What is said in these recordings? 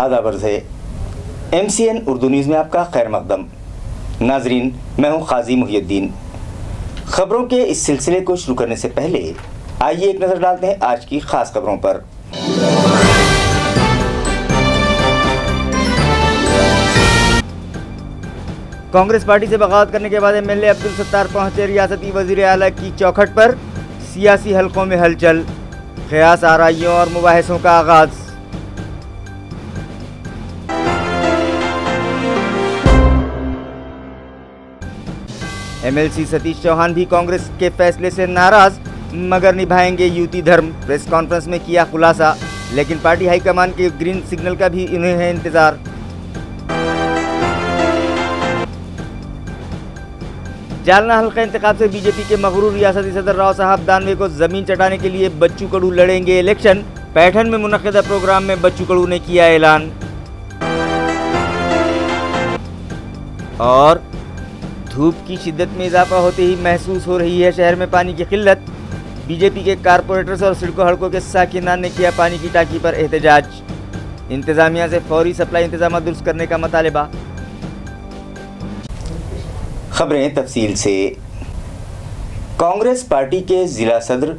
आदाब अर्ज़ है। MCN उर्दू न्यूज़ में आपका खैर मकदम। नाजरीन, मैं हूँ काजी मुहियुद्दीन। खबरों के इस सिलसिले को शुरू करने से पहले आइए एक नज़र डालते हैं आज की खास खबरों पर। कांग्रेस पार्टी से बगावत करने के बाद MLA अब्दुल सत्तार पहुंचे रियासती वजीर आला की चौखट पर। सियासी हलकों में हलचल, क़यास आराइयों और मुबाहिसों का आगाज। MLC सतीश चौहान भी कांग्रेस के फैसले से नाराज, मगर निभाएंगे युति धर्म। प्रेस कॉन्फ्रेंस में किया खुलासा, लेकिन पार्टी हाईकमान के ग्रीन सिग्नल का भी उन्हें है इंतजार। जालना हल्का इंतखाब से बीजेपी के मगरूर रियासती सदर राव साहब दानवे को जमीन चटाने के लिए बच्चू कडू लड़ेंगे इलेक्शन। पैठन में मुनक्किदा प्रोग्राम में बच्चू कडू ने किया ऐलान। और धूप की शिद्दत में इजाफा होते ही महसूस हो रही है शहर में पानी की किल्लत। बीजेपी के कारपोरेटर्स और सड़कों हड़कों के साकिनान ने किया पानी की टाकी पर एहतजाज। इंतजामिया से फौरी सप्लाई इंतजाम दुरुस्त करने का मुतालबा। खबरें तफसील से। कांग्रेस पार्टी के जिला सदर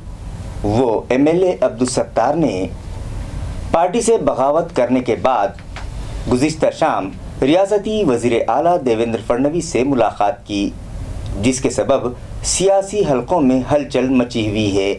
वो MLA अब्दुल सत्तार ने पार्टी से बगावत करने के बाद गुज़िश्ता शाम रियासती वज़ीर आला देवेंद्र फडणवीस से मुलाकात की, जिसके सबब सियासी हलकों में हलचल मची हुई है।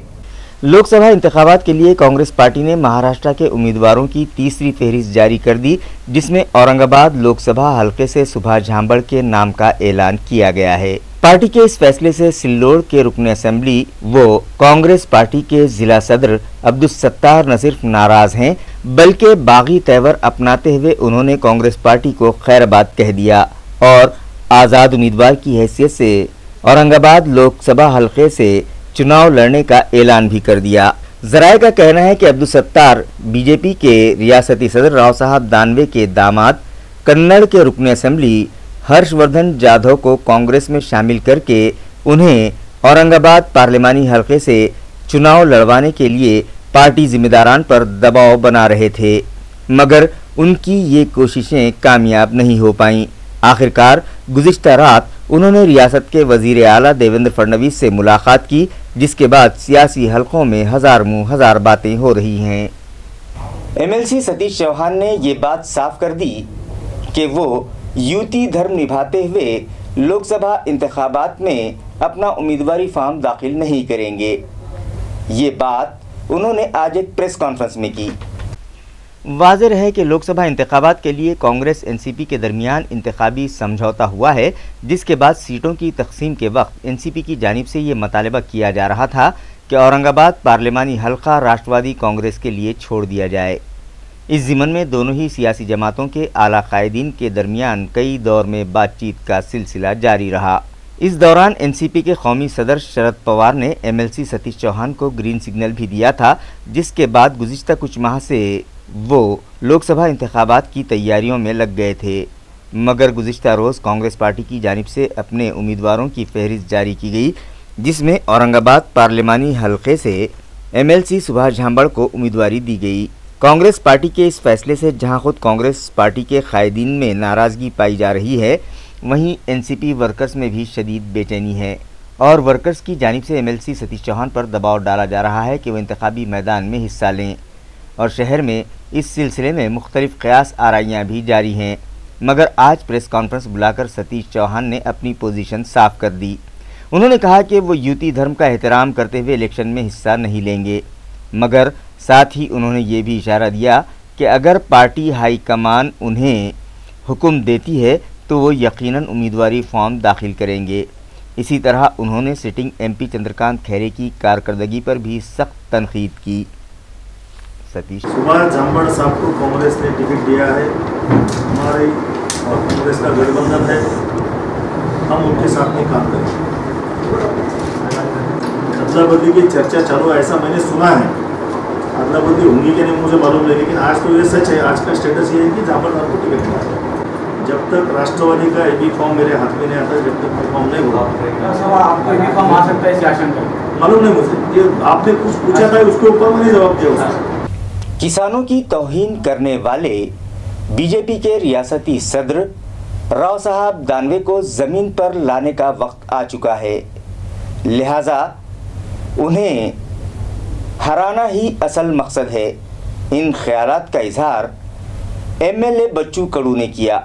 लोकसभा इंतखाबात के लिए कांग्रेस पार्टी ने महाराष्ट्र के उम्मीदवारों की तीसरी फहरिस्त जारी कर दी, जिसमें औरंगाबाद लोकसभा हलके से सुभाष झांबड़ के नाम का ऐलान किया गया है। पार्टी के इस फैसले से सिल्लोड़ के रुकन असेंबली वो कांग्रेस पार्टी के जिला सदर अब्दुल सत्तार न सिर्फ नाराज हैं, बल्कि बागी तेवर अपनाते हुए उन्होंने कांग्रेस पार्टी को खैरबाद कह दिया और आज़ाद उम्मीदवार की हैसियत से औरंगाबाद लोकसभा हलके से चुनाव लड़ने का ऐलान भी कर दिया। जराये का कहना है कि अब्दुल सत्तार बीजेपी के रियासती सदर राव साहब दानवे के दामाद कन्नड़ के रुकन असेंबली हर्षवर्धन जाधव को कांग्रेस में शामिल करके उन्हें औरंगाबाद पार्लिमानी हलके से चुनाव लड़वाने के लिए पार्टी जिम्मेदारान पर दबाव बना रहे थे, मगर उनकी ये कोशिशें कामयाब नहीं हो पाईं। आखिरकार गुज़िश्ता रात उन्होंने रियासत के वज़ीर आला देवेंद्र फडणवीस से मुलाकात की, जिसके बाद सियासी हलकों में हजार मुँह हजार बातें हो रही हैं। MLC सतीश चौहान ने ये बात साफ कर दी कि वो युति धर्म निभाते हुए लोकसभा इंतखाबात में अपना उम्मीदवारी फॉर्म दाखिल नहीं करेंगे। ये बात उन्होंने आज एक प्रेस कॉन्फ्रेंस में की। वाज़ेह रहे कि लोकसभा इंतखाबात के लिए कांग्रेस NCP के दरमियान इंतखाबी समझौता हुआ है, जिसके बाद सीटों की तकसीम के वक्त NCP की जानिब से ये मुतालबा किया जा रहा था कि औरंगाबाद पार्लिमानी हल्का राष्ट्रवादी कांग्रेस के लिए छोड़ दिया जाए। इस ज़िमन में दोनों ही सियासी जमातों के आला कायदीन के दरमियान कई दौर में बातचीत का सिलसिला जारी रहा। इस दौरान NCP के कौमी सदर शरद पवार ने MLC सतीश चौहान को ग्रीन सिग्नल भी दिया था, जिसके बाद गुज़िश्ता कुछ माह से वो लोकसभा इंतखाबात की तैयारियों में लग गए थे, मगर गुज़िश्ता रोज़ कांग्रेस पार्टी की जानिब से अपने उम्मीदवारों की फहरिस्त जारी की गई, जिसमें औरंगाबाद पार्लिमानी हलके से MLC सुभाष झांबड़ को उम्मीदवारी दी गई। कांग्रेस पार्टी के इस फैसले से जहां खुद कांग्रेस पार्टी के कायदीन में नाराज़गी पाई जा रही है, वहीं NCP वर्कर्स में भी शदीद बेचैनी है और वर्कर्स की जानिब से MLC सतीश चौहान पर दबाव डाला जा रहा है कि वो इंतखाबी मैदान में हिस्सा लें और शहर में इस सिलसिले में मुख्तलिफ क़यास आराइयाँ भी जारी हैं। मगर आज प्रेस कॉन्फ्रेंस बुलाकर सतीश चौहान ने अपनी पोजीशन साफ कर दी। उन्होंने कहा कि वो युति धर्म का एहतराम करते हुए इलेक्शन में हिस्सा नहीं लेंगे, मगर साथ ही उन्होंने ये भी इशारा दिया कि अगर पार्टी हाईकमान उन्हें हुक्म देती है तो वो यकीनन उम्मीदवारी फॉर्म दाखिल करेंगे। इसी तरह उन्होंने सिटिंग MP चंद्रकांत खैरे की कारकर्दगी पर भी सख्त तनकीद की। सतीश सुभाष झांबड़ साहब को कांग्रेस ने टिकट दिया है, हमारे और कांग्रेस का गठबंधन है, हम उनके साथ में काम करेंगे। अदला बदली की चर्चा चालू है ऐसा मैंने सुना है, अदला बदली होंगी कि नहीं मुझे मालूम नहीं, लेकिन आज तो ये सच है। आज का स्टेटस ये है कि झांबड़ साहब को टिकट मिला है। जब तक राष्ट्रवादी का AB फॉर्म मेरे हाथ में नहीं आता, जब तक फॉर्म नहीं होगा आपको AB फॉर्म आ सकता है इस आशंका मालूम नहीं मुझे। ये आपने कुछ पूछा था, उसके ऊपर मैंने जवाब दिया। किसानों की तौहीन करने वाले बीजेपी के रियासती सदर राव साहब दानवे को ज़मीन पर लाने का वक्त आ चुका है, लिहाजा उन्हें हराना ही असल मकसद है। इन ख्यालात का इजहार एमएलए बच्चू कड़ू ने किया।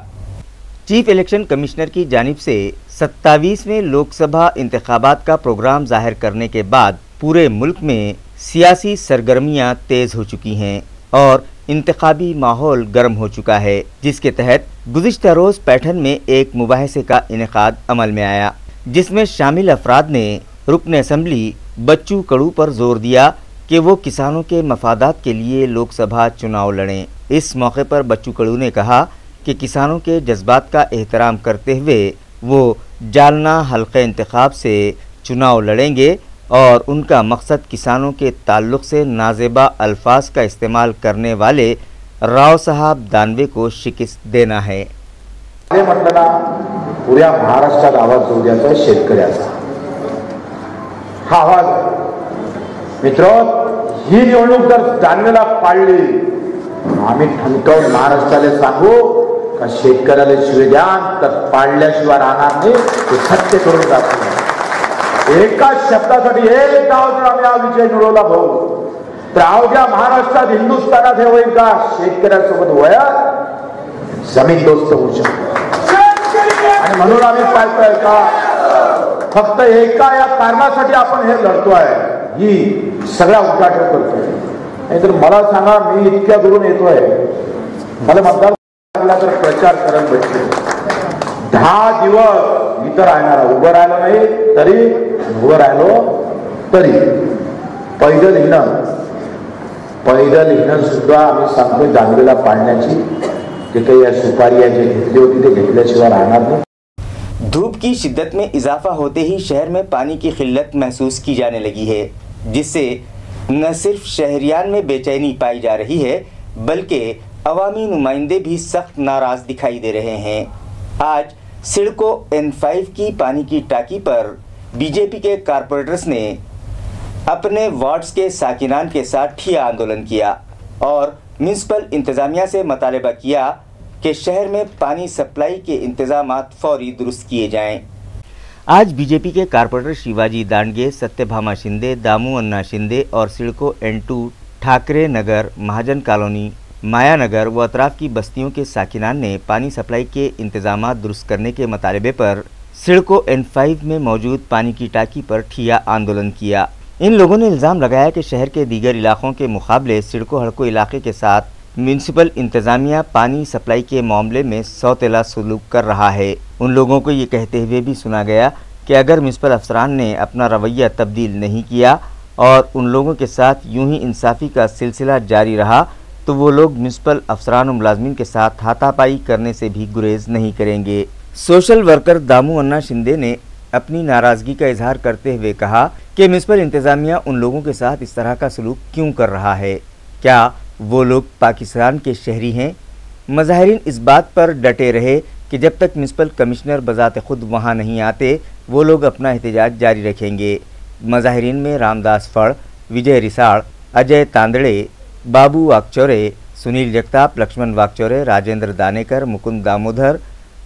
चीफ इलेक्शन कमिश्नर की जानिब से 27वें लोकसभा इंतखाबात का प्रोग्राम जाहिर करने के बाद पूरे मुल्क में सियासी सरगर्मियां तेज हो चुकी हैं और इंतखाबी माहौल गर्म हो चुका है, जिसके तहत गुज़िश्ता रोज़ पैठन में एक मुबाहिसे का इनेकाद अमल में आया, जिसमें शामिल अफराद ने रुकन असम्बली बच्चू कड़ू पर जोर दिया कि वो किसानों के मफादात के लिए लोकसभा चुनाव लड़ें। इस मौके पर बच्चू कड़ू ने कहा कि किसानों के जज्बात का एहतराम करते हुए वो जालना हल्के इंतखाब से चुनाव लड़ेंगे और उनका मकसद किसानों के ताल्लुक़ से नाजेबा अल्फाज का इस्तेमाल करने वाले राव साहब दानवे को शिकस्त देना है। म्हटलं ना, पुऱ्या महाराष्ट्रात आवाज होऊ द्यायचा शेतकऱ्याचा हा आवाज। मित्रो, ही निवडणूक जर दानवेला पाडली, आम्ही ठणकावून महाराष्ट्राला सांगू का शेतकऱ्याला शिवाय द्या तर पाडल्याशिवाय राहणार नाही, ते सत्य करून दाखवू। एका शब्दासाठी एक गाव जर आम्ही हा विजय मिळवला भाऊ, तर अवघ्या महाराष्ट्रात हिंदुस्थानात हे होईल का शेतकऱ्यांसोबत वयात जमीन दोस्त होऊ शकते। आणि म्हणून आम्ही पाहतोय का फक्त एका या कारणासाठी आपण हे लढतोय, ही सगळ्या उद्घाटन करतोय। नाहीतर मला सांगा, मी इतक्या दूरून येतोय, मला मतदार लागला तर प्रचार करत बसले 10 दिवस इथं राहणार, उभं राहिलो नाही तरी उभं राहिलो तरी पैदल हिंडण सुद्धा आम्ही सांगतोय दानवेला पाडण्याची, जे काही या सुपारी जे घेतली होती ते घेतल्याशिवाय राहणार नाही। धूप की शिद्दत में इजाफा होते ही शहर में पानी की किल्लत महसूस की जाने लगी है, जिससे न सिर्फ शहरियान में बेचैनी पाई जा रही है बल्कि अवामी नुमाइंदे भी सख्त नाराज़ दिखाई दे रहे हैं। आज सिडको N5 की पानी की टाकी पर बीजेपी के कारपोरेटर्स ने अपने वार्ड्स के साकिनान के साथ ठिया आंदोलन किया और म्यूनसिपल इंतज़ामिया से मुतालबा किया कि शहर में पानी सप्लाई के इंतजामात फौरी दुरुस्त किए जाएं। आज बीजेपी के कारपोरेटर शिवाजी दांडगे, सत्यभामा शिंदे, दामू अन्ना शिंदे और सिडको N2, ठाकरे नगर, महाजन कॉलोनी, माया नगर व अतराफ की बस्तियों के साकिनान ने पानी सप्लाई के इंतजामात दुरुस्त करने के मुतालबे पर सिडको N5 में मौजूद पानी की टाकी पर ठिया आंदोलन किया। इन लोगों ने इल्ज़ाम लगाया कि शहर के दीगर इलाकों के मुकाबले सिडको हड़को इलाके के साथ म्यूनसिपल इंतज़ामिया पानी सप्लाई के मामले में सौतेला सलूक कर रहा है। उन लोगों को ये कहते हुए भी सुना गया कि अगर म्यूनसिपल अफसरान ने अपना रवैया तब्दील नहीं किया और उन लोगों के साथ यूं ही इंसाफ़ी का सिलसिला जारी रहा तो वो लोग म्यूनसिपल अफसरान और मुलाजमीन के साथ हाथापाई करने से भी गुरेज नहीं करेंगे। सोशल वर्कर दामू अन्ना शिंदे ने अपनी नाराज़गी का इजहार करते हुए कहा कि म्यूनसिपल इंतज़ामिया उन लोगों के साथ इस तरह का सलूक क्यों कर रहा है, क्या वो लोग पाकिस्तान के शहरी हैं। मज़ाहिरीन इस बात पर डटे रहे कि जब तक म्यूनसिपल कमिश्नर बज़ात खुद वहाँ नहीं आते वो लोग अपना एहतजाज जारी रखेंगे। मज़ाहिरीन में रामदास फड़, विजय रिसाड़, अजय तांदड़े, बाबू वाकचौरे, सुनील जगताप, लक्ष्मण वाकचौरे, राजेंद्र दानेकर, मुकुंद दामोदर,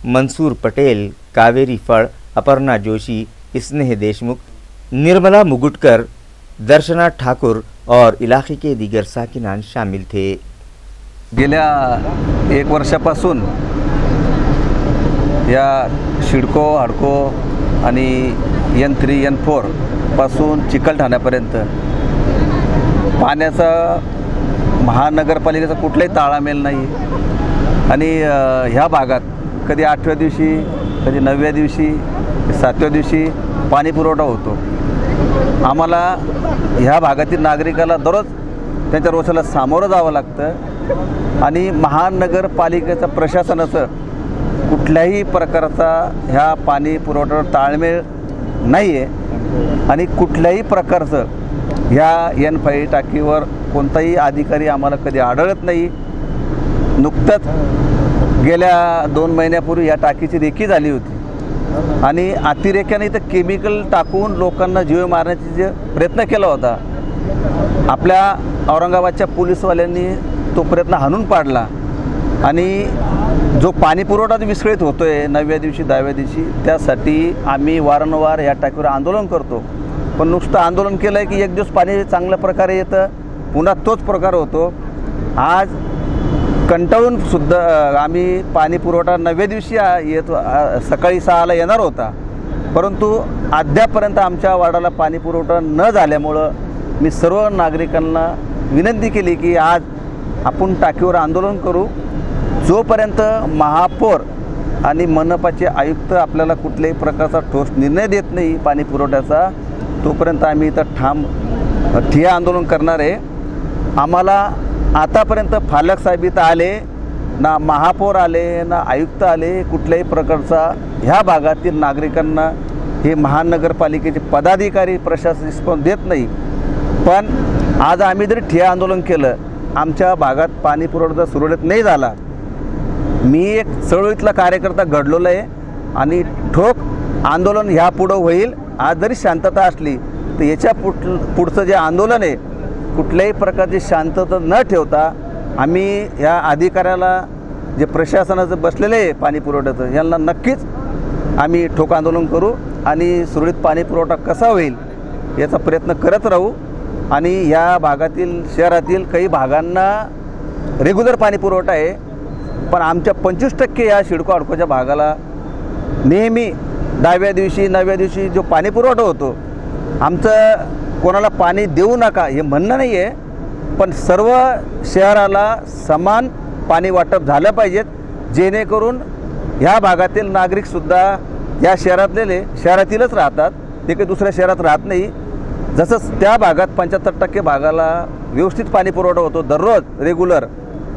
मंसूर पटेल, कावेरी फड़, अपर्णा जोशी, स्नेह देशमुख, निर्मला मुगुटकर, दर्शना ठाकुर और इलाके के दीगर साकिनान शामिल थे। गेल्या 1 वर्षापासून या सिडको हडको आणि N3 N4 पासून चिकलठाण्यापर्यंत पाण्याचा महानगरपालिकेचा कुठलाही ताळमेळ नाही आणि ह्या भागात कधी 8व्या दिवशी, कधी 9व्या दिवशी, 7व्या दिवशी पाणी पुरवठा होतो। आम्हाला ह्या भागातील नागरिकाला दररोज त्यांच्या रोषाला सामोरं जावं लागतं आणि महानगरपालिकेच्या प्रशासनाचं कुठल्याही प्रकारचा ह्या पाणी पुरवठ्यावर ताळमेळ नाही आहे आणि कुठल्याही प्रकारचं ह्या N5 टाकीवर कोणताही अधिकारी आम्हाला कधी आढळत नाही। नुकतंच गेल्या 2 महिन्यापूर्वी या टाकीची रेकी झाली होती आणि अतिरेक्याने इथं केमिकल टाकून लोकांना जीव मारण्याचा जे प्रयत्न केला होता, आपल्या औरंगाबादच्या पोलीसवाल्यांनी तो प्रयत्न हाणून पाडला आणि जो पाणी पुरवठा विस्कळीत होतो आहे 9व्या दिवशी 10व्या दिवशी, त्यासाठी आम्ही वारंवार या टाकीवर आंदोलन करतो. पण नुसतं आंदोलन केलं आहे की एक दिवस पाणी चांगल्या प्रकारे येतं, पुन्हा तोच प्रकार होतो. आज कंटाळून सुद्धा आम्ही पाणी पुरवठा 9व्या दिवशी सकाळी 6ला येणार होता, परंतु अद्यापपर्यंत आमच्या वार्डाला पाणी पुरवठा न झाल्यामुळं मी सर्व नागरिकांना विनंती केली की आज आपण टाकीवर आंदोलन करू. जोपर्यंत महापौर आणि मनपाचे आयुक्त आपल्याला कुठल्याही प्रकारचा ठोस निर्णय देत नाही पाणी पुरवठ्याचा, तोपर्यंत आम्ही इथं ठिय्या आंदोलन करणार आहे. आम्हाला आतापर्यंत पालक साहेब इथं आले ना, महापौर आले ना, आयुक्त आले, कुठल्याही प्रकारचा ह्या भागातील नागरिकांना हे महानगरपालिकेचे पदाधिकारी प्रशासन रिस्पॉन्स देत नाही. पण आज आम्ही जरी ठिय्या आंदोलन केलं, आमच्या भागात पाणी पुरवठा सुरळीत नाही झाला. मी एक चळवळीतला कार्यकर्ता घडलेला आहे आणि ठोक आंदोलन ह्या पुढं होईल. आज जरी शांतता असली तर याच्या पुढचं जे आंदोलन आहे कुठल्याही प्रकारची शांतता न ठेवता आम्ही या अधिकाऱ्याला जे प्रशासनाचं बसलेलं आहे पाणी पुरवठ्याचं, यांना नक्कीच आम्ही ठोक आंदोलन करू आणि सुरळीत पाणी पुरवठा कसा होईल याचा प्रयत्न करत राहू. आणि या भागातील शहरातील काही भागांना रेग्युलर पाणी पुरवठा आहे, पण आमच्या 25% या सिडको हडकोच्या भागाला नेहमी 10व्या दिवशी 9व्या दिवशी जो पाणी पुरवठा होतो, आमचं कोणाला पाणी देऊ नका हे म्हणणं नाही आहे, पण सर्व शहराला समान पाणी वाटप झालं पाहिजेत, जेणेकरून ह्या भागातील नागरिकसुद्धा या शहरातीलच राहतात, ते काही दुसऱ्या शहरात राहत नाही. जसं त्या भागात 75% भागाला व्यवस्थित पाणी पुरवठा होतो दररोज रेग्युलर,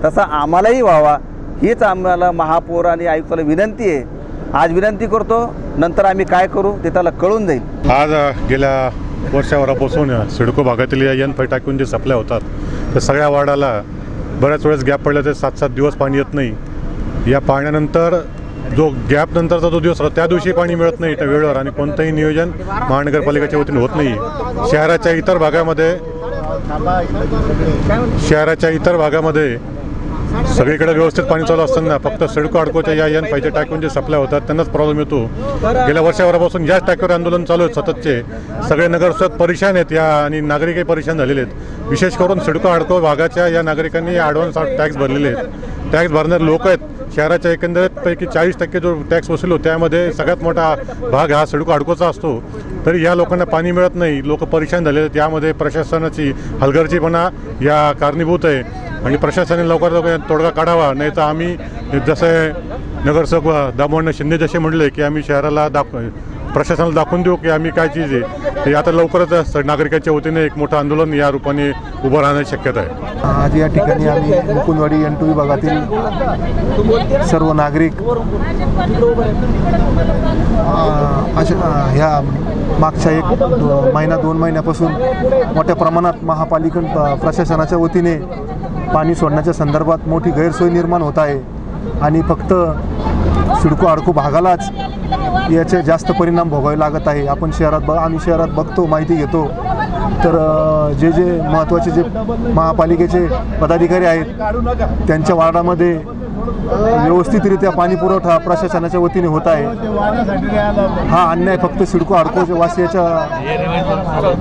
तसा आम्हालाही व्हावा हीच आम्हाला महापौर आणि आयुक्ताला विनंती आहे. आज विनंती करतो, नंतर आम्ही काय करू ते त्याला कळून जाईल. आज गेल्या वर्षभरापासून सिडको भागातील या N5 टाकून जे सप्लाय होतात तर सगळ्या वार्डाला बऱ्याच वेळेस गॅप पडला, ते 7-7 दिवस पाणी येत नाही. या पाण्यानंतर जो गॅप नंतरचा जो दिवस त्या दिवशी पाणी मिळत नाही त्या वेळेवर, आणि कोणतंही नियोजन महानगरपालिकेच्या वतीने होत नाही. शहराच्या इतर भागामध्ये सगळीकडे व्यवस्थित पाणी चालू असताना फक्त सिडको हडकोच्या या N5 टाकीवर जे सप्लाय होतात त्यांनाच प्रॉब्लेम येतो. गेल्या वर्षभरापासून याच टाकीवर आंदोलन चालू आहेत सततचे. सगळे नगरसेवक परेशान आहेत आणि नागरिकही परेशान झालेले आहेत. विशेष करून सिडको हडको भागाच्या या नागरिकांनी ॲडव्हान्स टॅक्स भरलेले आहेत. टॅक्स भरणारे लोक आहेत. शहराच्या एकंदरीतपैकी 40% जो टॅक्स वसूल होतो त्यामध्ये सगळ्यात मोठा भाग हा सिडको हडकोचा असतो. तरी या लोकांना पाणी मिळत नाही, लोक परेशान झालेले आहेत. यामध्ये प्रशासनाची हलगर्जीपणा या कारणीभूत आहे आणि प्रशासनाने लवकर तोडगा काढावा. नाही तर आम्ही जसे नगरसेवक दामोदर शिंदे जसे म्हणले की आम्ही शहराला प्रशासनाला दाखवून देऊ की आम्ही काय चीज आहे, ते आता लवकरच नागरिकांच्या वतीने एक मोठं आंदोलन या रूपाने उभं राहण्याची शक्यता आहे. आज या ठिकाणी आम्ही मुकुंदवाडी N2 विभागातील सर्व नागरिक ह्या मागच्या 1-2 महिन्यापासून मोठ्या प्रमाणात महापालिका प्रशासनाच्या वतीने पाणी सोडण्याच्या संदर्भात मोठी गैरसोय निर्माण होत आहे आणि फक्त सिडको हडको भागालाच याचे जास्त परिणाम भोगावे लागत आहे. आम्ही शहरात बघतो, माहिती घेतो, तर जे महत्त्वाचे जे महापालिकेचे पदाधिकारी आहेत त्यांच्या वार्डामध्ये व्यवस्थितरित्या पाणी पुरवठा प्रशासनाच्या वतीने होत आहे. हा अन्याय फक्त सिडको हडकोच्या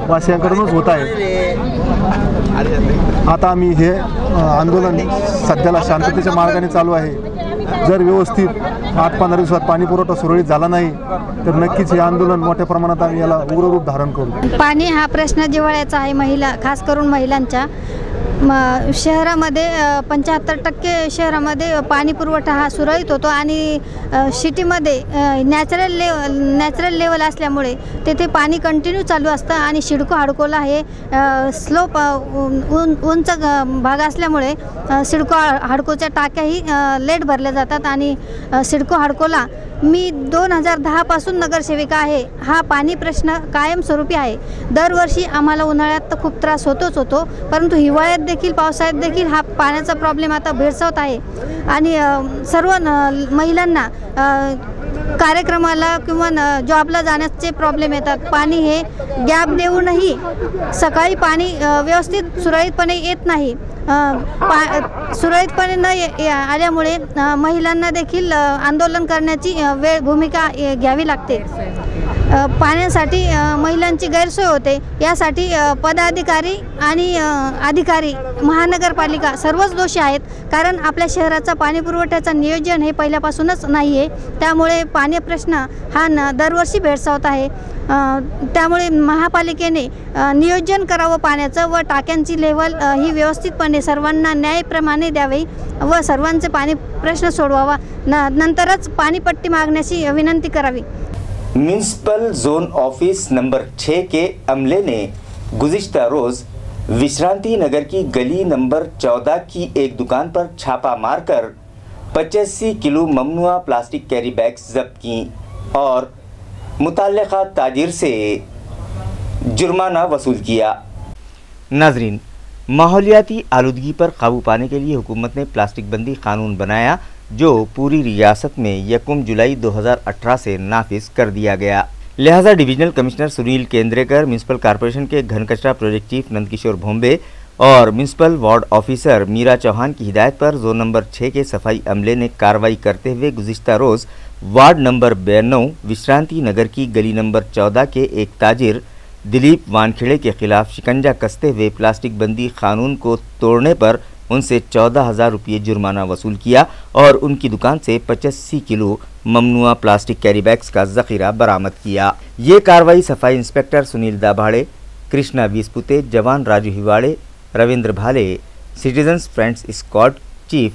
वासियांकडूनच होत आहे. आता आम्ही हे आंदोलन सध्याला शांततेच्या मार्गाने चालू आहे. जर व्यवस्थित 8-15 दिवसात पाणी पुरवठा सुरळीत झाला नाही तर नक्कीच हे आंदोलन मोठ्या प्रमाणात आम्ही याला उग्र रूप धारण करू. पाणी हा प्रश्न जिव्हाळ्याचा आहे, खास करून महिलांच्या. शहरामध्ये 75% शहरामध्ये पाणी पुरवठा हा सुरळीत होतो आणि सिटीमध्ये नॅचरल लेवल असल्यामुळे तेथे पाणी कंटिन्यू चालू असतं आणि सिडको हडकोला हे स्लोप उंच भाग असल्यामुळे सिडको हडकोच्या टाक्याही लेट भरल्या जातात. आणि सिडको हडकोला मी 2010 पासून नगरसेविका आहे. हा पाणी प्रश्न कायमस्वरूपी आहे. दरवर्षी आम्हाला उन्हाळ्यात तर खूप त्रास होतो, परंतु हिवाळ्यात देखील पावसाळ्यात देखील हा पाण्याचा प्रॉब्लेम आता भेडसावत आहे. आणि सर्व महिलांना कार्यक्रमाला किंवा जॉबला जाण्याचे प्रॉब्लेम येतात. पाणी हे गॅप देऊनही सकाळी पाणी व्यवस्थित सुरळीतपणे येत नाही. सुरळीतपणे न आल्यामुळे महिलांना देखील आंदोलन करण्याची भूमिका घ्यावी लागते. पाण्यासाठी महिलांची गैरसोय होते. यासाठी पदाधिकारी आणि अधिकारी, महानगरपालिका सर्वच दोषी आहेत. कारण आपल्या शहराचा पाणी पुरवठ्याचा नियोजन हे पहिल्यापासूनच नाही आहे. त्यामुळे पाणी प्रश्न हा दरवर्षी भेडसावत आहे. त्यामुळे महापालिकेने नियोजन करावं पाण्याचं व टाक्यांची लेव्हल ही व्यवस्थितपणे सर्वांना न्यायप्रमाणे द्यावी व सर्वांचे पाणी प्रश्न सोडवावा. नंतरच पाणीपट्टी मागण्याची विनंती करावी. म्यूनिसिपल जोन ऑफिस नंबर 6 के अमले ने गुज़िश्ता रोज़ विश्रांति नगर की गली नंबर 14 की एक दुकान पर छापा मारकर 85 किलो ममनुआ प्लास्टिक कैरी बैग्स जब्त की और मुतल्लिका ताजिर से जुर्माना वसूल किया। नाजरीन, माहौलियाती आलूदगी पर काबू पाने के लिए हुकूमत ने प्लास्टिक बंदी कानून बनाया जो पूरी रियासत में 1 जुलाई 2018 से नाफिज कर दिया गया। लिहाजा divisional commissioner Sunil Kendrekar, municipal corporation के घन कचरा प्रोजेक्ट चीफ नंदकिशोर भोंबे और municipal ward officer Meera Chauhan की हिदायत पर जोन नंबर 6 के सफाई अमले ने कार्रवाई करते हुए गुज़िश्ता रोज़ वार्ड नंबर 92 विश्रांति नगर की गली नंबर 14 के एक ताजिर दिलीप वानखेड़े के खिलाफ शिकंजा कसते हुए प्लास्टिक बंदी कानून को तोड़ने पर उनसे 14,000 रुपये जुर्माना वसूल किया और उनकी दुकान से 85 किलो ममनुआ प्लास्टिक कैरी बैग्स का जखीरा बरामद किया। ये कार्रवाई सफाई इंस्पेक्टर सुनील दाभाड़े, कृष्णा विस्पुते, जवान राजू हिवाड़े, रविंद्र भाले, सिटीजन्स फ्रेंड्स स्क्वाड चीफ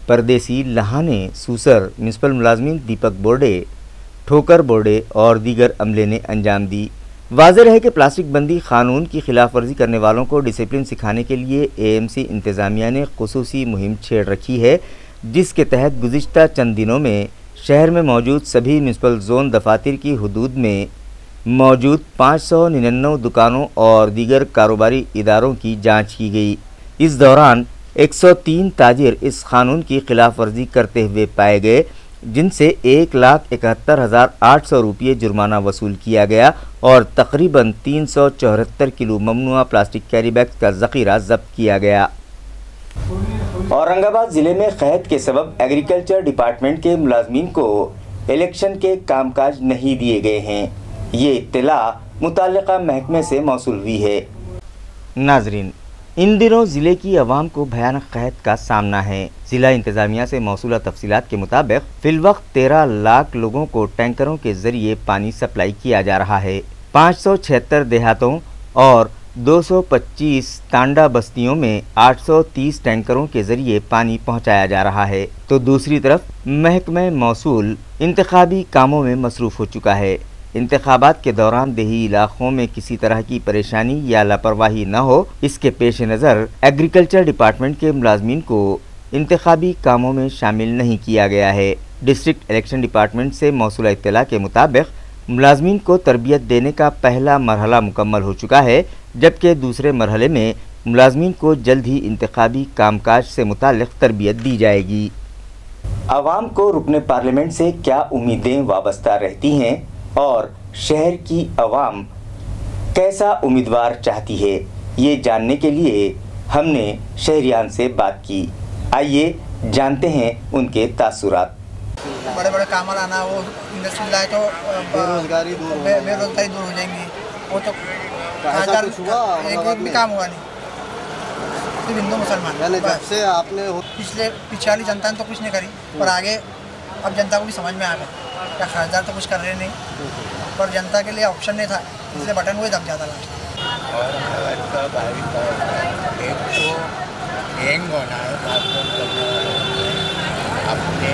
परदेसी लहाने सूसर, म्यूनिसिपल मुलाजमीन दीपक बोर्डे, ठोकर बोर्डे और दीगर अमले ने अंजाम दी। वाज़ेह है कि प्लास्टिक बंदी कानून की खिलाफ वर्जी करने वालों को डिसिप्लिन सिखाने के लिए एएमसी इंतज़ामिया ने खुसूसी मुहिम छेड़ रखी है, जिसके तहत गुज़िश्ता चंद दिनों में शहर में मौजूद सभी म्यूनिसिपल जोन दफातर की हुदूद में मौजूद 599 दुकानों और दीगर कारोबारी इदारों की जांच की गई। इस दौरान 103 ताजिर इस कानून की खिलाफ वर्जी करते हुए पाए गए, जिनसे 1,71,800 रुपये जुर्माना वसूल किया गया और तकरीबन 374 किलो ममनुआ प्लास्टिक कैरी बैग का जखीरा जब्त किया गया। औरंगाबाद ज़िले में क़हत के सबब एग्रीकल्चर डिपार्टमेंट के मुलाजमीन को इलेक्शन के कामकाज नहीं दिए गए हैं। ये इत्तला मुतल्लिका महकमे से मौसूल हुई है। नाजरीन, इन दिनों ज़िले की आवाम को भयानक क़हत का सामना है। ज़िला इंतज़ामिया से मौसूला तफसीलात के मुताबिक फ़िलवक्त 13 लाख लोगों को टैंकरों के ज़रिए पानी सप्लाई किया जा रहा है। 576 देहातों और 225 तांडा बस्तियों में 830 टैंकरों के ज़रिए पानी पहुंचाया जा रहा है, तो दूसरी तरफ महकमा मौसूल इंतखाबी कामों में मसरूफ़ हो चुका है। इंतखाबात के दौरान देही इलाकों में किसी तरह की परेशानी या लापरवाही न हो, इसके पेश नज़र एग्रीकल्चर डिपार्टमेंट के मुलाजमीन को इंतखाबी कामों में शामिल नहीं किया गया है। डिस्ट्रिक्ट इलेक्शन डिपार्टमेंट से मौसूला इत्तला के मुताबिक मुलाजमीन को तरबियत देने का पहला मरहला मुकम्मल हो चुका है, जबकि दूसरे मरहले में मुलाजमीन को जल्द ही इंतखाबी कामकाज से मुताल्लिक़ तरबियत दी जाएगी। आवाम को रुकने पार्लियामेंट से क्या उम्मीदें वाबस्ता रहती हैं और शहर की आवाम कैसा उम्मीदवार चाहती है, ये जानने के लिए हमने शहरियान से बात की। आइए जानते हैं उनके तासुरात। बड़े बड़े काम आना, वो इंडस्ट्री लाए तो बेरोजगारी दूर हो जाएंगी। वो तो एक भी काम हुआ नहीं, सिर्फ हिंदू मुसलमान। जब से आपने पिछले वाली जनता ने तो कुछ नहीं करी, पर आगे अब जनता को भी समझ में आ गया क्या खासदार तो कुछ कर रहे नहीं, पर जनता के लिए ऑप्शन नहीं था, इसलिए बटन वही दब जाता लास्ट। एक तो यंग होना है, अपने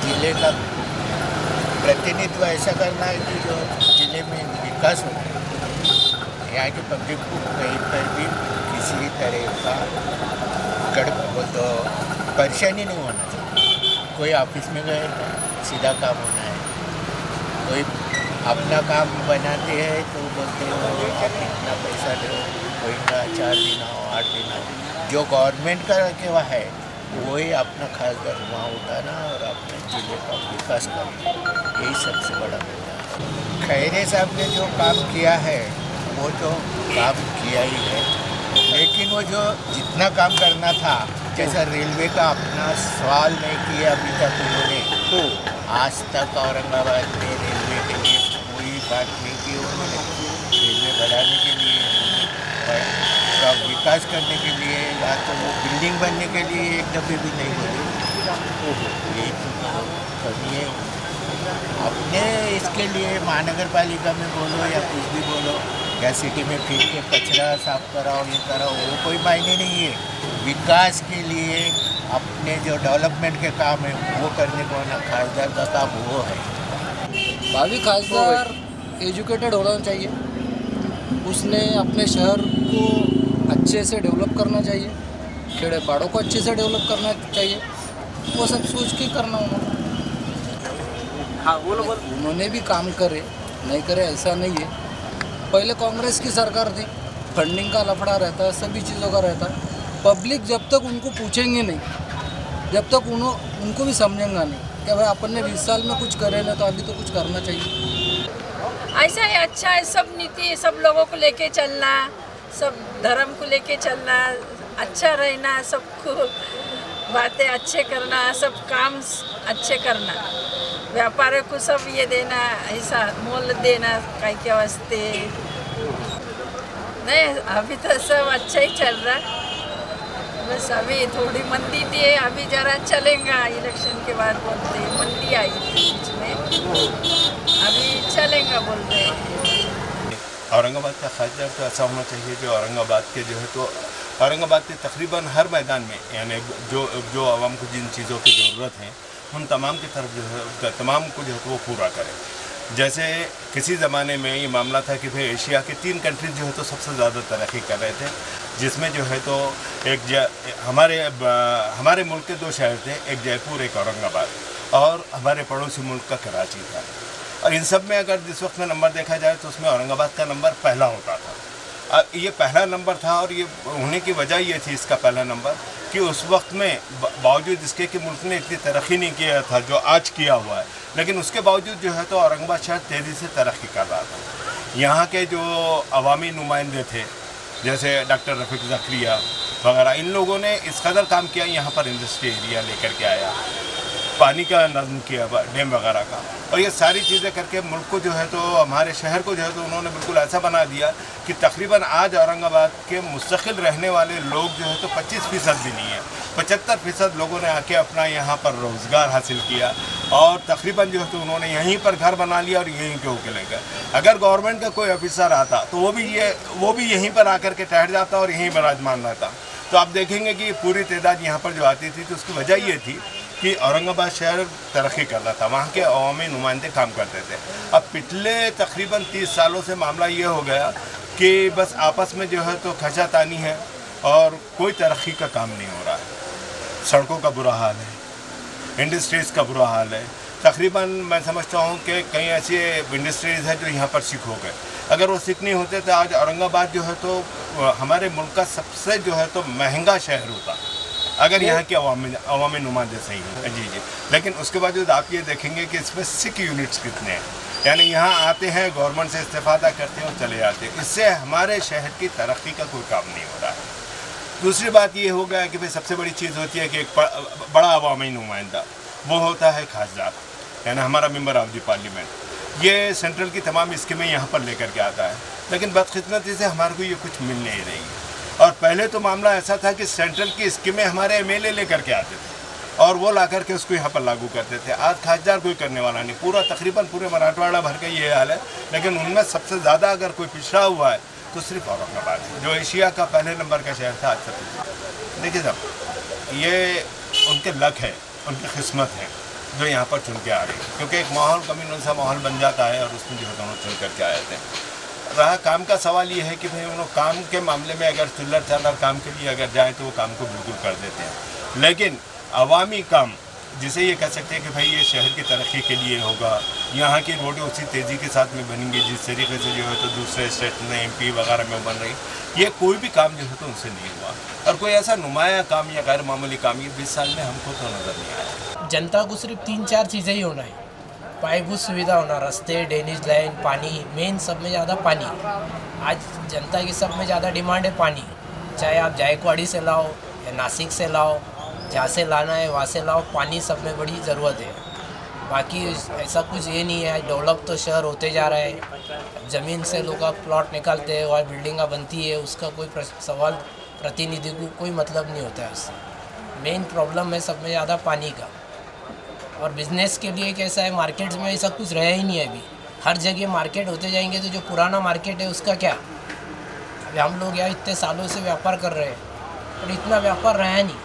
जिले का प्रतिनिधित्व ऐसा करना है कि जो जिले में विकास हो, यहाँ की पब्लिक को कहीं पर भी किसी तरह का तो परेशानी नहीं होना चाहिए। कोई ऑफिस में गए सीधा काम होना है, कोई अपना काम बनाते हैं तो बोलते हो आप इतना पैसा दो, कोई का 4 दिन आओ 8 दिन आओ। जो गवर्नमेंट का रखे हुआ है वही अपना खासदार वहाँ उठाना और अपने जिले का विकास करना, यही सबसे बड़ा मुद्दा है। खैरे साहब ने जो काम किया है वो तो काम किया ही है, लेकिन वो जो जितना काम करना था, जैसा रेलवे का अपना सवाल नहीं किया अभी तक उन्होंने, आज तक औरंगाबाद में रेलवे के लिए कोई बात नहीं की उन्होंने। रेलवे बढ़ाने के लिए और विकास करने के लिए या तो वो बिल्डिंग बनने के लिए एक दफ़े भी नहीं बोले। ये तो कभी है अपने इसके लिए महानगर पालिका में बोलो या कुछ भी बोलो, या सिटी में फिर के कचरा साफ कराओ ये कराओ, वो कोई मायने नहीं है। विकास के लिए अपने जो डेवलपमेंट के काम है वो करने को ना खासदार का काम वो है। भावी खासदार एजुकेटेड होना चाहिए, उसने अपने शहर को अच्छे से डेवलप करना चाहिए, खेड़े पाड़ों को अच्छे से डेवलप करना चाहिए, वो सब सोच के करना उन्होंने। हाँ बोलो। उन्होंने भी काम करे नहीं करे ऐसा नहीं है। पहले कांग्रेस की सरकार थी, फंडिंग का लफड़ा रहता है, सभी चीज़ों का रहता है। पब्लिक जब तक उनको पूछेंगे नहीं, जब तक उनको भी समझेंगे नहीं कि भाई अपन ने 20 साल में कुछ करे ना, तो अभी तो कुछ करना चाहिए। ऐसा है, अच्छा है, सब नीति सब लोगों को लेके चलना, सब धर्म को लेके चलना, अच्छा रहना, सबको बातें अच्छे करना, सब काम अच्छे करना, व्यापारियों को सब ये देना, ऐसा मोल देना कई के वास्ते नहीं। अभी तो सब अच्छा ही चल रहा, बस अभी थोड़ी मंदी थी, अभी जरा चलेगा। इलेक्शन के बाद बोलते मंदी आई थी बीच में, अभी चलेगा बोलते हैं। औरंगाबाद का खासदार तो ऐसा होना चाहिए जो औरंगाबाद के जो है तो औरंगाबाद के तकरीबन हर मैदान में, यानी जो आवाम को जिन चीज़ों की ज़रूरत है उन तमाम की तरफ जो है तमाम को जो है तो वो पूरा करे। जैसे किसी ज़माने में ये मामला था कि भाई एशिया के 3 कंट्रीज जो है तो सबसे ज़्यादा तरक्की कर रहे थे, जिसमें जो है तो हमारे मुल्क के 2 शहर थे, एक जयपुर एक औरंगाबाद, और हमारे पड़ोसी मुल्क का कराची था। और इन सब में अगर जिस वक्त में नंबर देखा जाए तो उसमें औरंगाबाद का नंबर पहला होता था। ये पहला नंबर था और ये होने की वजह ये थी इसका पहला नंबर कि उस वक्त में बावजूद इसके कि मुल्क ने इतनी तरक्की नहीं किया था जो आज किया हुआ है, लेकिन उसके बावजूद जो है तो औरंगाबाद शहर तेज़ी से तरक्की कर रहा था। यहाँ के जो अवामी नुमाइंदे थे जैसे डॉक्टर रफ़ीक ज़करिया वगैरह, इन लोगों ने इस कदर काम किया, यहाँ पर इंडस्ट्री एरिया लेकर के आया, पानी का नज़म किया डैम वगैरह का, और ये सारी चीज़ें करके मुल्क को जो है तो हमारे शहर को जो है तो उन्होंने बिल्कुल ऐसा बना दिया कि तकरीबन आज औरंगाबाद के मुस्तकिल रहने वाले लोग जो है तो 25% भी नहीं है, 75% लोगों ने आके अपना यहाँ पर रोज़गार हासिल किया, और तकरीबन जो है तो उन्होंने यहीं पर घर बना लिया और यहीं के होके ले गए। अगर गवर्नमेंट का कोई ऑफिसर आता तो वो भी यहीं पर आकर के ठहर जाता और यहीं विराजमान रहता। तो आप देखेंगे कि पूरी तादाद यहाँ पर जो आती थी तो उसकी वजह ये थी कि औरंगाबाद शहर तरक्की कर रहा था, वहाँ के अवामी नुमाइंदे काम करते थे। अब पिछले तकरीबन 30 सालों से मामला ये हो गया कि बस आपस में जो है तो खचातानी है और कोई तरक्की का काम नहीं हो रहा है। सड़कों का बुरा हाल है, इंडस्ट्रीज़ का बुरा हाल है। तकरीबन मैं समझता हूँ कि कई ऐसी इंडस्ट्रीज़ हैं जो यहाँ पर सिख हो गए। अगर वो सिख नहीं होते तो आज औरंगाबाद जो है तो हमारे मुल्क का सबसे जो है तो महंगा शहर होता, अगर यहाँ के अवामी नुमाइंदे सही हैं। जी। लेकिन उसके बावजूद आप ये देखेंगे कि इसमें सिख यूनिट्स कितने हैं, यानी यहाँ आते हैं, गवर्नमेंट से इस्तेफादा करते हैं और चले जाते हैं। इससे हमारे शहर की तरक्की का कोई काम नहीं हो रहा है। दूसरी बात ये हो गया कि भाई सबसे बड़ी चीज़ होती है कि एक बड़ा अवामी नुमाइंदा वो होता है खासदार, यानी हमारा मेंबर ऑफ द पार्लियामेंट। ये सेंट्रल की तमाम स्कीमें यहाँ पर लेकर के आता है, लेकिन बदकिस्मती से हमारे को ये कुछ मिल नहीं रही है। और पहले तो मामला ऐसा था कि सेंट्रल की स्कीमें हमारे एमएलए लेकर के आते थे और वो ला करके उसको यहाँ पर लागू करते थे। आज खासदार कोई करने वाला नहीं, तकरीबन पूरे मराठवाड़ा भर का ये हाल है। लेकिन उनमें सबसे ज़्यादा अगर कोई पिछड़ा हुआ है तो सिर्फ औरंगाबाद है, जो एशिया का पहले नंबर का शहर था। आज तक देखिए साहब, ये उनके लक है, उनकी किस्मत है जो यहाँ पर चुन के आ रही है, क्योंकि एक माहौल कम्युनल सा माहौल बन जाता है और उसमें जो है दोनों चुन करके आए थे। रहा काम का सवाल ये है कि भाई उन्होंने काम के मामले में अगर चिल्लर चालर काम के लिए अगर जाए तो वो काम को बिल्कुल कर देते हैं, लेकिन अवामी काम जिसे ये कह सकते हैं कि भाई ये शहर की तरक्की के लिए होगा, यहाँ की रोडें उसी तेज़ी के साथ में बनेंगी जिस तरीके से जो है तो दूसरे स्टेट में MP वगैरह में बन रही, ये कोई भी काम जो है तो उनसे नहीं हुआ। और कोई ऐसा नुमाया काम या गैर मामूली काम ये 20 साल में हमको तो नज़र नहीं आया। जनता को सिर्फ 3-4 चीज़ें ही होना है, पायाभूत सुविधा होना, रास्ते, ड्रेनेज लाइन, पानी, मेन सब में ज़्यादा पानी। आज जनता की सब में ज़्यादा डिमांड है पानी, चाहे आप जायकवाड़ी से लाओ या नासिक से लाओ, जहाँ से लाना है वहाँ से लाओ, पानी सब में बड़ी ज़रूरत है। बाकी ऐसा कुछ ये नहीं है, डेवलप तो शहर होते जा रहा है, ज़मीन से लोग प्लॉट निकालते हैं और बिल्डिंगा बनती है, उसका कोई सवाल प्रतिनिधि को कोई मतलब नहीं होता है उससे। मेन प्रॉब्लम है सब में ज़्यादा पानी का। और बिज़नेस के लिए कैसा है, मार्केट्स में ऐसा कुछ रहा ही नहीं है अभी, हर जगह मार्केट होते जाएंगे तो जो पुराना मार्केट है उसका क्या। अभी हम लोग यहाँ इतने सालों से व्यापार कर रहे हैं और इतना व्यापार रहा नहीं,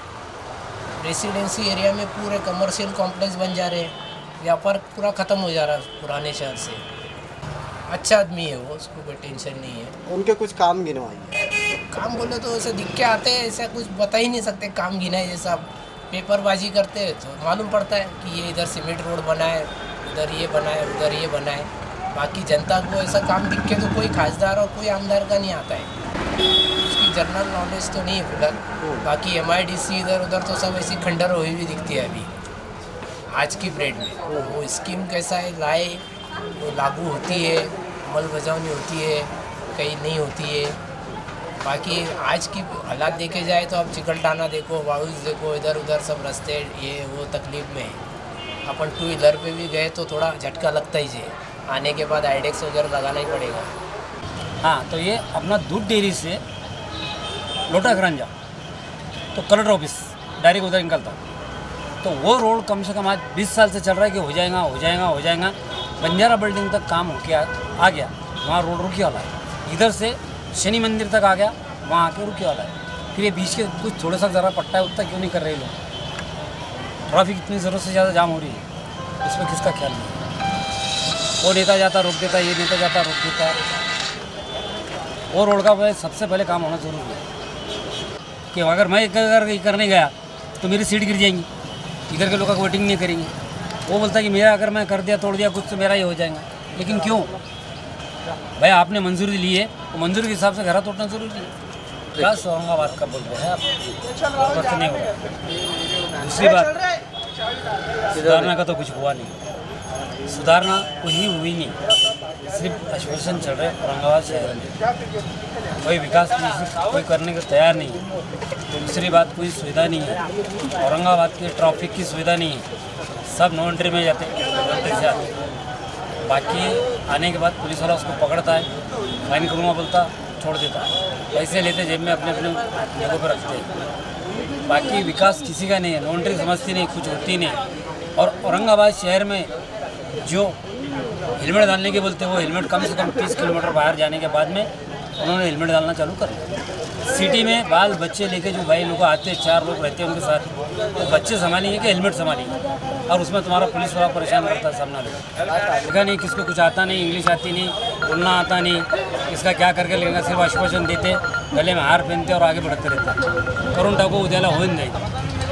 रेसिडेंसी एरिया में पूरे कमर्शियल कॉम्प्लेक्स बन जा रहे हैं, व्यापार पूरा ख़त्म हो जा रहा है पुराने शहर से। अच्छा आदमी है वो, उसको कोई टेंशन नहीं है। उनके कुछ काम गिनवाइए। काम बोले तो ऐसे दिख के आते हैं, ऐसा कुछ बता ही नहीं सकते काम गिनाए जैसा पेपरबाजी करते हैं तो मालूम पड़ता है कि ये इधर सीमेंट रोड बना है, उधर ये बना है, उधर ये बना है। बाकी जनता को ऐसा काम दिख के तो कोई खासदार और कोई आमदार का नहीं आता है, उसकी जनरल नॉलेज तो नहीं है फिलहाल। बाकी MIDC इधर उधर तो सब ऐसी खंडर हुई भी दिखती है अभी आज की पीरियड में। वो स्कीम कैसा है, लाए वो लागू होती है, अमल बजावनी होती है, कहीं नहीं होती है। बाकी आज की हालात देखे जाए तो अब चिकलटाना देखो, वाउस देखो, इधर उधर सब रास्ते ये वो तकलीफ में है। अपन 2 व्हीलर पे भी गए तो थोड़ा झटका लगता ही है, आने के बाद आइडेक्स वगैरह लगाना ही पड़ेगा। हाँ, तो ये अपना दूध डेयरी से लोटा गरंजा तो कलेक्टर ऑफिस डायरेक्ट उधर निकलता, तो वो रोड कम से कम आज 20 साल से चल रहा है कि हो जाएगा हो जाएगा हो जाएगा। बंजारा बिल्डिंग तक काम होके आ गया, वहाँ रोड रुकी वाला है। इधर से शनि मंदिर तक आ गया, वहाँ आके रुकी वाला है। फिर ये बीच के कुछ थोड़ा सा ज़रा पट्टा है, उतना क्यों नहीं कर रहे लोग। ट्रैफिक इतनी ज़रूरत से ज़्यादा जाम हो रही है, इसमें किसका ख्याल नहीं। वो नेता जाता रोक देता, ये नेता जाता रोक देता। वो रोड का सबसे पहले काम होना ज़रूरी है कि अगर मैं करने गया तो मेरी सीट गिर जाएंगी, इधर के लोग वोटिंग नहीं करेंगे। वो बोलता है कि मेरा अगर मैं कर दिया तोड़ दिया कुछ तो मेरा ही हो जाएगा। लेकिन क्यों भाई, आपने मंजूरी ली है तो मंजूरी के हिसाब से घर तोड़ना जरूरी है। क्या औरंगाबाद का बोल रहे हैं आप, नहीं हो रहा। दूसरी बात, सुधारना का तो कुछ हुआ नहीं, सुधारना कुछ ही हुई नहीं, सिर्फ आश्वासन चल रहे औरंगाबाद शहर में। कोई विकास कोई करने को तैयार नहीं है। दूसरी बात, कोई सुविधा नहीं है औरंगाबाद के, ट्रैफिक की सुविधा नहीं है। सब नो एंट्री में जाते से आते, बाकी आने के बाद पुलिस वाला उसको पकड़ता है, फाइन करूँगा बोलता, छोड़ देता, पैसे लेते जेब में अपने अपने जगहों पर रखते हैं। बाकी विकास किसी का नहीं है, नो एंट्री समझती नहीं, कुछ होती नहीं। और औरंगाबाद शहर में जो हेलमेट डालने के बोलते हैं, वो हेलमेट कम से कम 30 किलोमीटर बाहर जाने के बाद में उन्होंने हेलमेट डालना चालू कर दिया। सिटी में बाल बच्चे लेके जो भाई लोग आते हैं, 4 लोग रहते हैं उनके साथ, तो बच्चे संभालेंगे कि हेलमेट संभालेंगे, और उसमें तुम्हारा पुलिस वाला परेशान करता है सामना लोग। देखा नहीं, किसको कुछ आता नहीं, इंग्लिश आती नहीं, बोलना आता नहीं, इसका क्या करके लेगा, सिर्फ आश्वासन देते, गले में हार पहनते और आगे बढ़ते रहते। करून टाको उद्याला होऊन जाईल,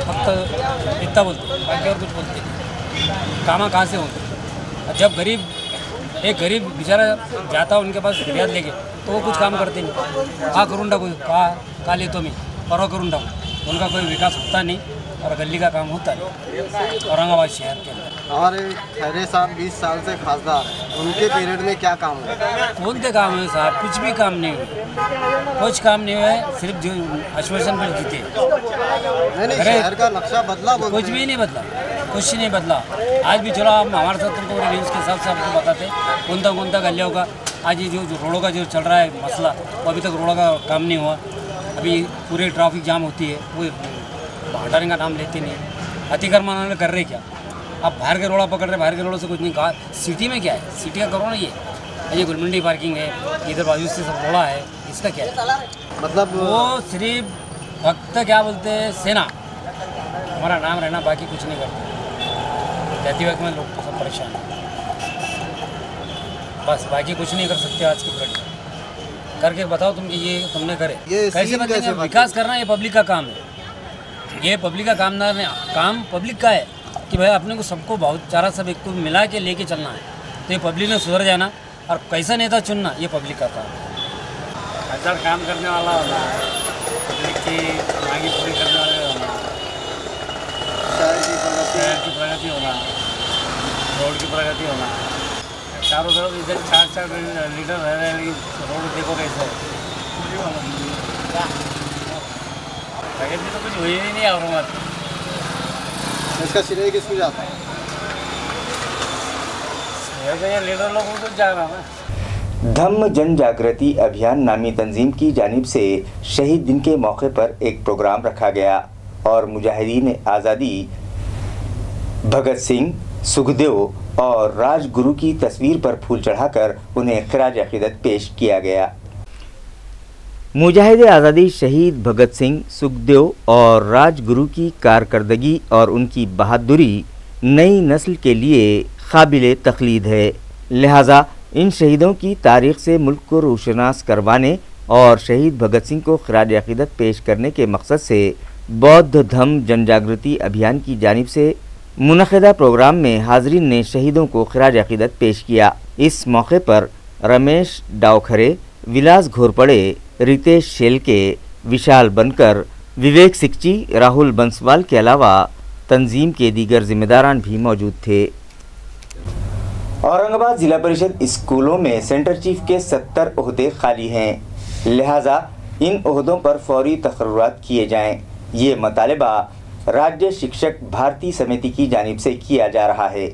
फक्त इतना बोलते, बाकी और कुछ बोलते नहीं। कामा कहाँ से होते। जब एक गरीब बेचारा जाता उनके पास फरियाद लेके, तो वो कुछ काम करते नहीं। करून टाकू, का लेतो मी, परवा करून टाकू, उनका कोई विकास होता नहीं और गली का काम होता नहीं औरंगाबाद शहर के अंदर। हमारे खैरे साहब 20 साल से खासदार हैं, उनके पीरियड में क्या काम हुआ? कौन से काम है साहब, कुछ भी काम नहीं हुए, कुछ काम नहीं हुआ, सिर्फ जो आश्वासन पर जीते। शहर का नक्शा बदला? कुछ भी नहीं बदला, कुछ नहीं बदला। आज भी चलो आप हमारे साथ तुमको न्यूज़ के हिसाब से आपको बताते कौन सा गलियों का आज ये जो रोडों का जो चल रहा है मसला, वो अभी तक रोडों का काम नहीं हुआ। अभी पूरे ट्रैफिक जाम होती है, वो हटाने का नाम लेते नहीं। अतिक्रमण कर रहे क्या, आप बाहर के रोड़ा पकड़ रहे, बाहर के रोडों से कुछ नहीं कहा। सिटी में क्या है, सिटी का करो ना, ये गुलमंडी पार्किंग है, इधर बाजू से सब रोड़ा है, इसका क्या है मतलब? वो सिर्फ भक्त क्या बोलते हैं, सेना हमारा नाम रहना, बाकी कुछ नहीं करते। जाती वक्त में लोग तो सब परेशान हैं, बस बाकी कुछ नहीं कर सकते। आज की पीढ़ी करके बताओ तुम कि ये तुमने करे, कैसे बदलेंगे? विकास करना ये पब्लिक का काम है, ये पब्लिक का काम पब्लिक का है। कि भाई अपने को सबको भाईचारा सब एक को मिला के लेके चलना है, तो ये पब्लिक ने सुधर जाना और कैसा नेता चुनना ये पब्लिक का काम है। अच्छा काम करने वाला होना है, पब्लिक की मांगी पूरी करने वाले होना, शहर की प्रगति होना, रोड की प्रगति होना। चारों तरफ इधर चार लीडर रह रहे हैं, लेकिन रोड देखो कैसे है। प्रगति तो कुछ हुई ही नहीं औरंगाबाद। इसका श्रेय किसको जाता है? लीडर लोगों को जा रहा है। धम्म जन जागृति अभियान नामी तंजीम की जानिब से शहीद दिन के मौके पर एक प्रोग्राम रखा गया और मुजाहिदीन आज़ादी भगत सिंह, सुखदेव और राजगुरु की तस्वीर पर फूल चढ़ाकर उन्हें खिराज अकीदत पेश किया गया। मुजाहिद आज़ादी शहीद भगत सिंह, सुखदेव और राजगुरु की कारकर्दगी और उनकी बहादुरी नई नस्ल के लिए काबिल तक़लीद है। लिहाजा इन शहीदों की तारीख़ से मुल्क को रोशनास करवाने और शहीद भगत सिंह को खिराज अकीदत पेश करने के मकसद से बौद्ध धम्म जनजागृति अभियान की जानिब से मुनक़िदा प्रोग्राम में हाज़रीन ने शहीदों को खिराज अकीदत पेश किया। इस मौके पर रमेश डावखरे, विलास घोरपड़े, रितेश शेलके, विशाल बनकर, विवेक सिक्ची, राहुल बंसवाल के अलावा तंजीम के दीगर जिम्मेदारान भी मौजूद थे। औरंगाबाद जिला परिषद स्कूलों में सेंटर चीफ के 70 ओहदे खाली हैं, लिहाजा इन ओहदों पर फौरी तकर्रुरात किए जाएं। ये मुतालबा राज्य शिक्षक भारती समिति की जानिब से किया जा रहा है।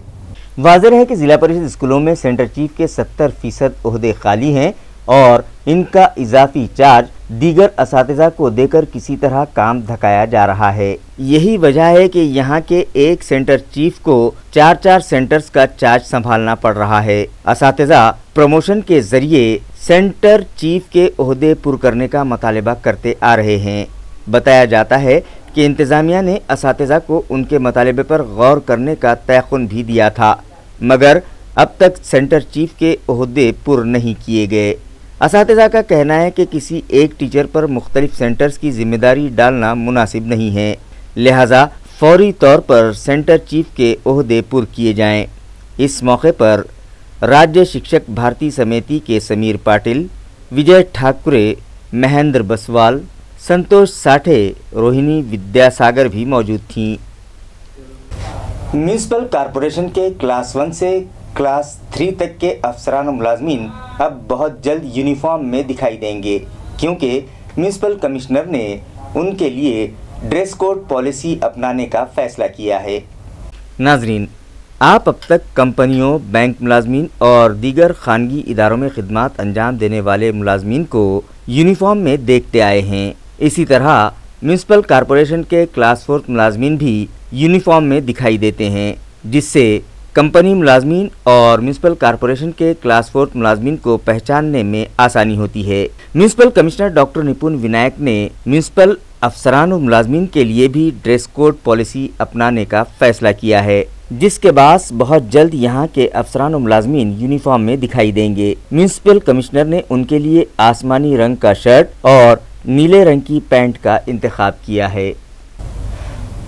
वाज़ेह है कि जिला परिषद स्कूलों में सेंटर चीफ के 70% ओहदे खाली हैं और इनका इजाफी चार्ज दीगर असातिज़ा को देकर किसी तरह काम धकाया जा रहा है। यही वजह है कि यहाँ के एक सेंटर चीफ को 4-4 सेंटर्स का चार्ज संभालना पड़ रहा है। असातिज़ा प्रमोशन के जरिए सेंटर चीफ के ओहदे पुर करने का मुतालबा करते आ रहे हैं। बताया जाता है कि इंतज़ामिया ने असातिज़ा को उनके मुतालबे पर गौर करने का तयक़ुन भी दिया था, मगर अब तक सेंटर चीफ के ओहदे पुर नहीं किए गए। असातिज़ा का कहना है कि किसी एक टीचर पर मुख्तलिफ सेंटर्स की जिम्मेदारी डालना मुनासिब नहीं है, लिहाजा फौरी तौर पर सेंटर चीफ के ओहदे पुर किए जाएं। इस मौके पर राज्य शिक्षक भारती समिति के समीर पाटिल, विजय ठाकुरे, महेंद्र बसवाल, संतोष साठे, रोहिणी विद्यासागर भी मौजूद थीं। म्यूनिसिपल कॉरपोरेशन के क्लास 1 से क्लास 3 तक के अफसरान और मुलाजमीन अब बहुत जल्द यूनिफॉर्म में दिखाई देंगे, क्योंकि म्यूनिसिपल कमिश्नर ने उनके लिए ड्रेस कोड पॉलिसी अपनाने का फैसला किया है। नाजरीन, आप अब तक कंपनियों, बैंक मुलाजमीन और दीगर खानगी इदारों में खिदमात अंजाम देने वाले मुलाजमीन को यूनिफॉर्म में देखते आए हैं। इसी तरह म्यूनिसिपल कॉरपोरेशन के क्लास 4 मुलाजमीन भी यूनिफॉर्म में दिखाई देते हैं, जिससे कंपनी मुलाजमीन और म्यूनिसिपल कॉरपोरेशन के क्लास 4 मुलाजमीन को पहचानने में आसानी होती है। म्यूनिसिपल कमिश्नर डॉक्टर निपुण विनायक ने म्यूनिसिपल अफसरान और मुलाजमीन के लिए भी ड्रेस कोड पॉलिसी अपनाने का फैसला किया है, जिसके बाद बहुत जल्द यहाँ के अफसरान और मुलाजमीन यूनिफॉर्म में दिखाई देंगे। म्यूनिसिपल कमिश्नर ने उनके लिए आसमानी रंग का शर्ट और नीले रंग की पैंट का इंतखाब किया है।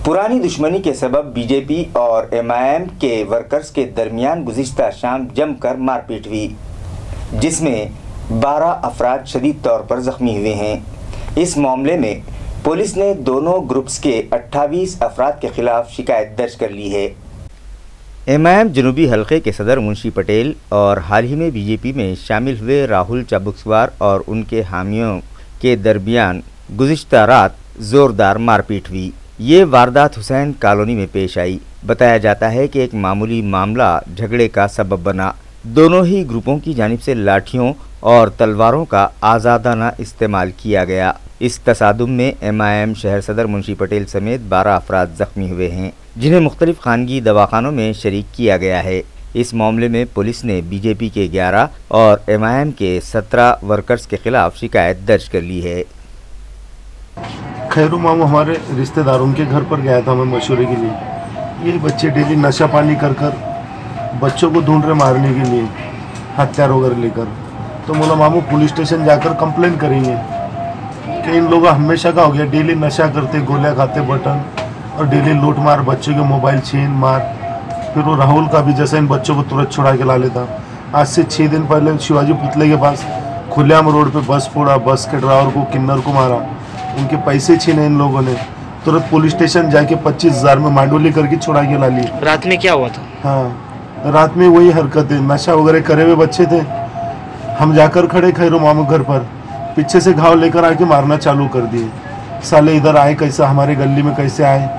पुरानी दुश्मनी के सबब बीजेपी और एमआईएम के वर्कर्स के दरमियान गुज़िश्ता शाम जमकर मारपीट हुई, जिसमें 12 अफराद शदीद तौर पर जख्मी हुए हैं। इस मामले में पुलिस ने दोनों ग्रुप्स के 28 अफराद के खिलाफ शिकायत दर्ज कर ली है। एमआईएम जनूबी हलके के सदर मुंशी पटेल और हाल ही में बीजेपी में शामिल हुए राहुल चाबुकसवार और उनके हामियों के दरमियान गुज़िश्ता रात ज़ोरदार मारपीट हुई। ये वारदात हुसैन कॉलोनी में पेश आई। बताया जाता है कि एक मामूली मामला झगड़े का सबब बना। दोनों ही ग्रुपों की जानिब से लाठियों और तलवारों का आज़ादाना इस्तेमाल किया गया। इस तसादुम में एमआईएम शहर सदर मुंशी पटेल समेत 12 अफराद जख्मी हुए हैं, जिन्हें मुख्तलिफ खानगी दवाखानों में शरीक किया गया है। इस मामले में पुलिस ने बीजेपी के 11 और एमआईएम के 17 वर्कर्स के खिलाफ शिकायत दर्ज कर ली है। खैरू मामू हमारे रिश्तेदारों के घर पर गया था मैं मशवरे के लिए। ये बच्चे डेली नशा पानी कर बच्चों को ढूंढ रहे मारने के लिए, हथियार वगैरह लेकर। तो बोला मामू पुलिस स्टेशन जाकर कंप्लेन करेंगे कि इन लोगों हमेशा का हो गया, डेली नशा करते, गोलियां खाते, बटन और डेली लूट मार, बच्चों के मोबाइल छीन मार। फिर वो राहुल का भी जैसे इन बच्चों को तुरंत छुड़ा के ला लेता। आज से 6 दिन पहले शिवाजी पुतले के पास खुलेआम रोड पे बस फोड़ा, बस के ड्राइवर को, किन्नर को मारा, उनके पैसे छीने इन लोगों ने। तुरंत पुलिस स्टेशन जाके 25,000 में मांडोली करके छुड़ा के ला लिए। रात में क्या हुआ था? हाँ, रात में वही हरकतें, नशा वगैरह करे हुए बच्चे थे। हम जाकर खड़े खैरो मामू घर पर, पीछे से घाव लेकर आके मारना चालू कर दिए। साले इधर आए कैसा, हमारे गली में कैसे आए?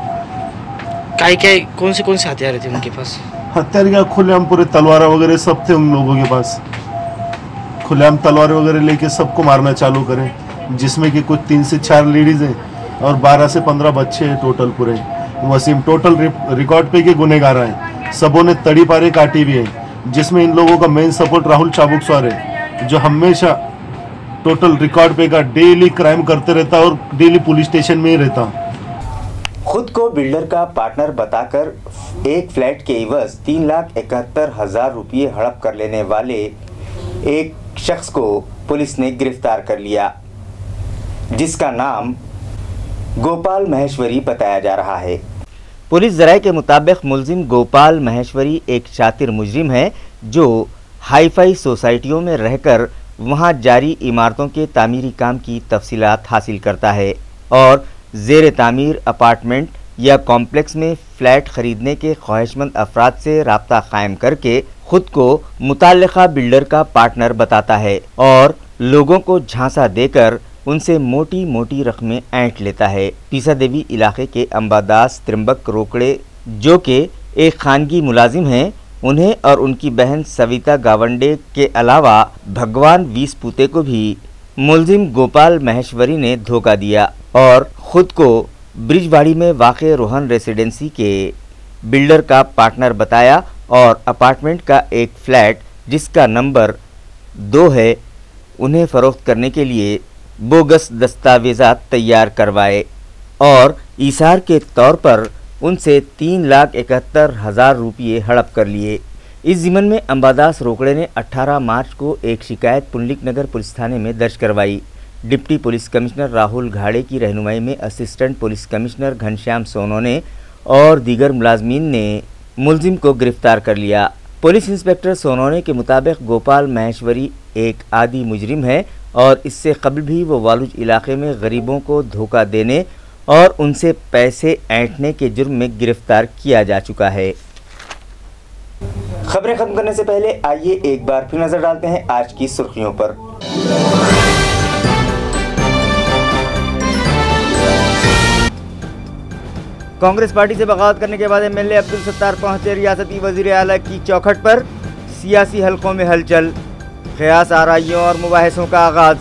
क्या कौन से हथियार थे उनके पास? हथियार क्या, खुलेआम पूरे तलवार वगैरह सब थे उन लोगों के पास। खुलेआम तलवार वगैरह लेके सबको मारना चालू करें, जिसमें कि कुछ 3 से 4 लेडीज हैं और 12 से 15 बच्चे हैं टोटल पूरे। वसीम टोटल रिकॉर्ड पे के गुनेगार हैं। सबों ने तड़ी पारे काटी भी है, जिसमें इन लोगों का मेन सपोर्ट राहुल चाबुकस्वार है, जो हमेशा टोटल रिकॉर्ड पे का डेली क्राइम करते रहता और डेली पुलिस स्टेशन में ही रहता। खुद को बिल्डर का पार्टनर बताकर एक फ्लैट के एवज 3,71,000 रुपये हड़प कर लेने वाले एक शख्स को पुलिस ने गिरफ्तार कर लिया, जिसका नाम गोपाल महेश्वरी बताया जा रहा है। पुलिस ज़राए के मुताबिक मुलजिम गोपाल महेश्वरी एक शातिर मुजरिम है, जो हाईफाई सोसाइटियों में रहकर वहां जारी इमारतों के तामीरी काम की तफसीलात हासिल करता है और ज़ेर तामीर अपार्टमेंट या कॉम्प्लेक्स में फ्लैट खरीदने के ख्वाहिशमंद अफराद से राब्ता कायम करके खुद को मुताल्लिका बिल्डर का पार्टनर बताता है और लोगों को झांसा देकर उनसे मोटी मोटी रकमें ऐंठ लेता है। पीसा देवी इलाके के अंबादास त्रिंबक रोकड़े, जो कि एक खानगी मुलाजिम हैं, उन्हें और उनकी बहन सविता गावंडे के अलावा भगवान वीसपुते को भी मुलजिम गोपाल महेश्वरी ने धोखा दिया और ख़ुद को ब्रिजवाड़ी में वाक़े रोहन रेसिडेंसी के बिल्डर का पार्टनर बताया और अपार्टमेंट का एक फ्लैट जिसका नंबर 2 है, उन्हें फ़रोख्त करने के लिए बोगस दस्तावेज़ात तैयार करवाए और ईसार के तौर पर उनसे 3,71,000 रुपये हड़प कर लिए। इस ज़िम्मन में अंबादास रोकड़े ने 18 मार्च को एक शिकायत पुंडलिक नगर पुलिस थाने में दर्ज करवाई। डिप्टी पुलिस कमिश्नर राहुल घाड़े की रहनुमाई में assistant police commissioner Ghanshyam Sonone और दीगर मुलाजमीन ने मुलजिम को गिरफ्तार कर लिया। पुलिस इंस्पेक्टर सोनोने के मुताबिक गोपाल महेश्वरी एक आदी मुजरिम है और इससे कबल भी वो वालुज इलाके में गरीबों को धोखा देने और उनसे पैसे ऐंठने के जुर्म में गिरफ्तार किया जा चुका है। खबरें खत्म करने से पहले आइए एक बार फिर नजर डालते हैं आज की सुर्खियों पर। कांग्रेस पार्टी से बगावत करने के बाद एमएलए अब्दुल सत्तार पहुंचे रियासती वजीर आला की चौखट पर। सियासी हलकों में हलचल, क़यास आराइयों और मुबाहिसों का आगाज।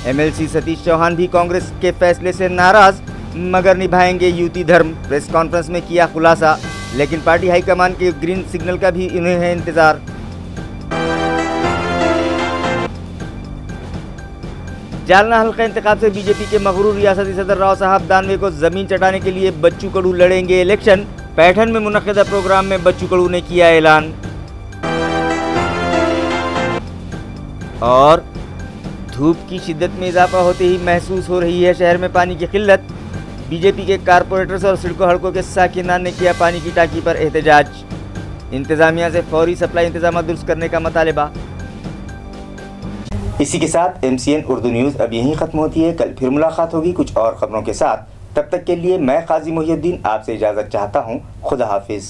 एमएलसी सतीश चौहान भी कांग्रेस के फैसले से नाराज, मगर निभाएंगे यूती धर्म। प्रेस कॉन्फ्रेंस में किया खुलासा, लेकिन पार्टी हाईकमान के ग्रीन सिग्नल का भी इन्हें है इंतजार। जालना हल्का इंतखाब से बीजेपी के मगरूर रियासती सदर राव साहब दानवे को जमीन चटाने के लिए बच्चू कड़ू लड़ेंगे इलेक्शन। पैठन में मुनक्किदा प्रोग्राम में बच्चू कड़ू ने किया ऐलान। और धूप की शिद्दत में इजाफा होते ही महसूस हो रही है शहर में पानी की किल्लत। बीजेपी के कारपोरेटर्स और सिडको हड़कों के साकिनान ने किया पानी की टांकी पर एहतजाज। इंतजामिया से फौरी सप्लाई इंतजाम दुरुस्त करने का मुतालबा। इसी के साथ MCN उर्दू न्यूज़ अब यहीं ख़त्म होती है। कल फिर मुलाकात होगी कुछ और ख़बरों के साथ। तब तक के लिए मैं काजी मोहिउद्दीन आपसे इजाज़त चाहता हूँ। खुदा हाफिज़।